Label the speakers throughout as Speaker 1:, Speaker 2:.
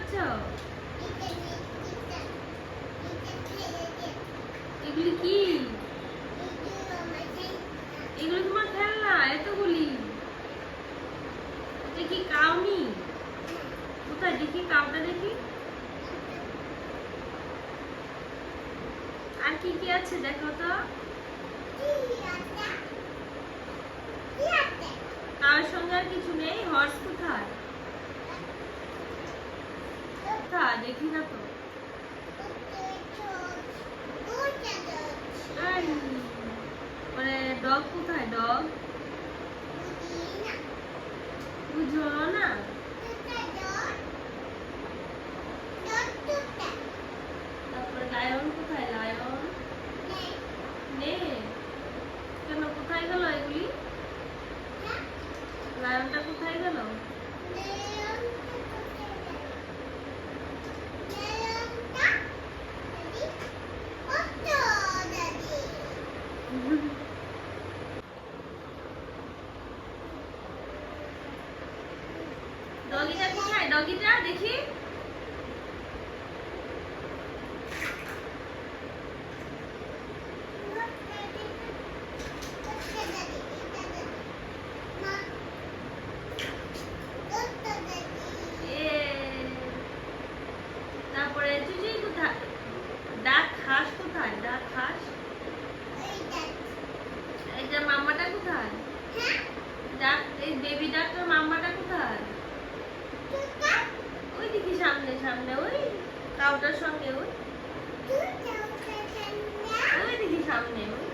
Speaker 1: খাচ্ছ? এগুলি কি? এগুলো তোমার খেলনা? এতগুলি? এটা কি কাউনি? কোথায় দেখি কাউটা দেখি। আর কি কি আছে দেখো তো। কার সঙ্গে আর কিছু নেই? হর্স কোথায়? কোথায় দেখি না তো। মানে ডগ কোথায়? ডগ বুঝো না। তারপরে লায়ন কোথায়? লায়ন নেই কেন? কোথায় গেল এগুলি? লায়নটা কোথায় গেল? ডগিটা কোথায়? ডগিটা দেখি। তারপরে চুচি কোথায়? ডাক হাঁস কোথায়? ডাক হাঁস। এই যে মাম্মাটা কোথায়? ডাক, এই বেবি ডাকটার মাম্মাটা কোথায়? ওই দেখি সামনে সামনে, ওই কাউটার সঙ্গে। ওই ওই দেখি সামনে, ওই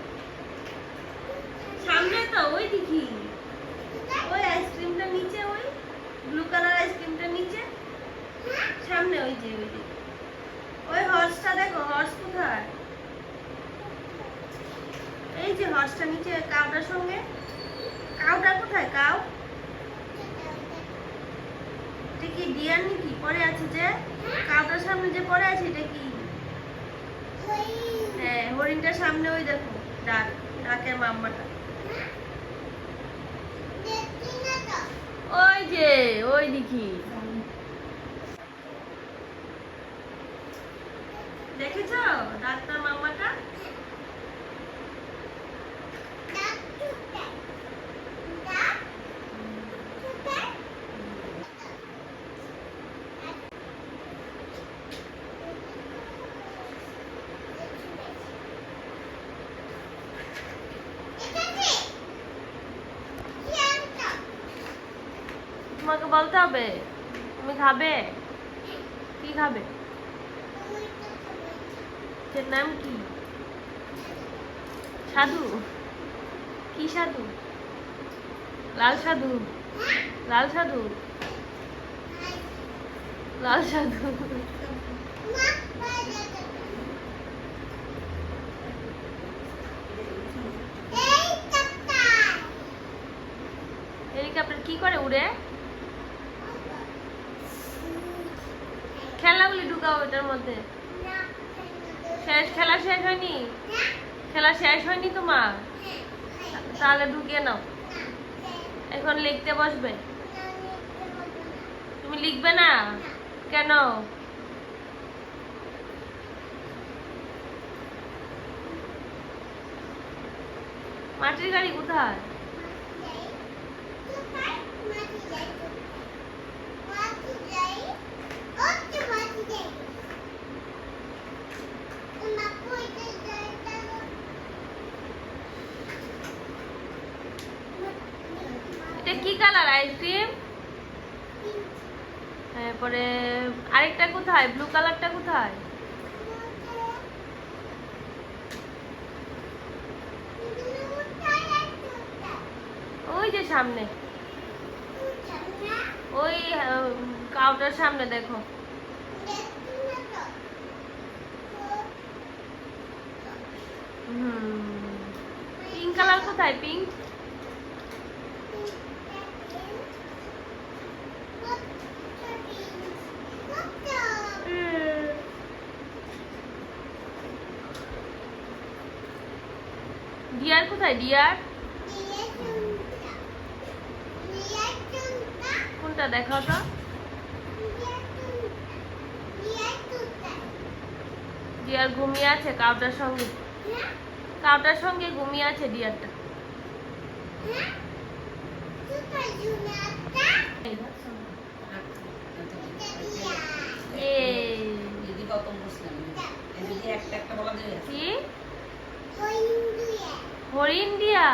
Speaker 1: সামনে তো, ওই দেখি ওই আইসক্রিমটা নিচে, ওই ব্লু কালার আইসক্রিমটা নিচে সামনে, ওই যে ওই যে ওই হর্সটা দেখো। হর্স কোথায়? এই যে হর্সটা নিচে কাউটার সঙ্গে। কাউটা কোথায়? কাউ এটা কি ডিয়ার নাকি পরে আছে? যে কাউটার সামনে যে পরে আছে এটা কি? হ্যাঁ, হরিণটার সামনে ওই দেখো ডাক, ডাকের মাম্মাটা। ওই যে ওই দেখি, দেখেছো ডাক্তার মাম্মাটা? তোমাকে বলতে হবে তুমি খাবে কি? খাবে? এর নাম কি? সাধু? কি সাধু? লাল সাধু? লাল সাধু? লাল সাধু? হেলিকপ্টার কি করে উড়ে? খেলাগুলি ঢুকাও এটার মধ্যে। শেষ? খেলা শেষ হয়নি? খেলা শেষ হয়নি তোমার? তাহলে ঢুকিয়ে নাও। এখন লিখতে বসবে? তুমি লিখবে না কেন? মাটির গাড়ি কোথায়? এটা কি কালার আইসক্রিম? তারপরে আরেকটা কোথায়? ব্লু কালারটা কোথায়? ওই যে সামনে, ওই কাউটার সামনে দেখো। পিঙ্ক কালার কোথায়? পিঙ্ক ডিয়ার কোথায়? ডিয়ার কোনটা দেখাও তো। ডিয়ার ঘুমিয়ে আছে কাউটার সঙ্গে, কাউটার সঙ্গে ঘুমিয়ে আছে ডিয়ারটা। কি হরিণ দিয়া?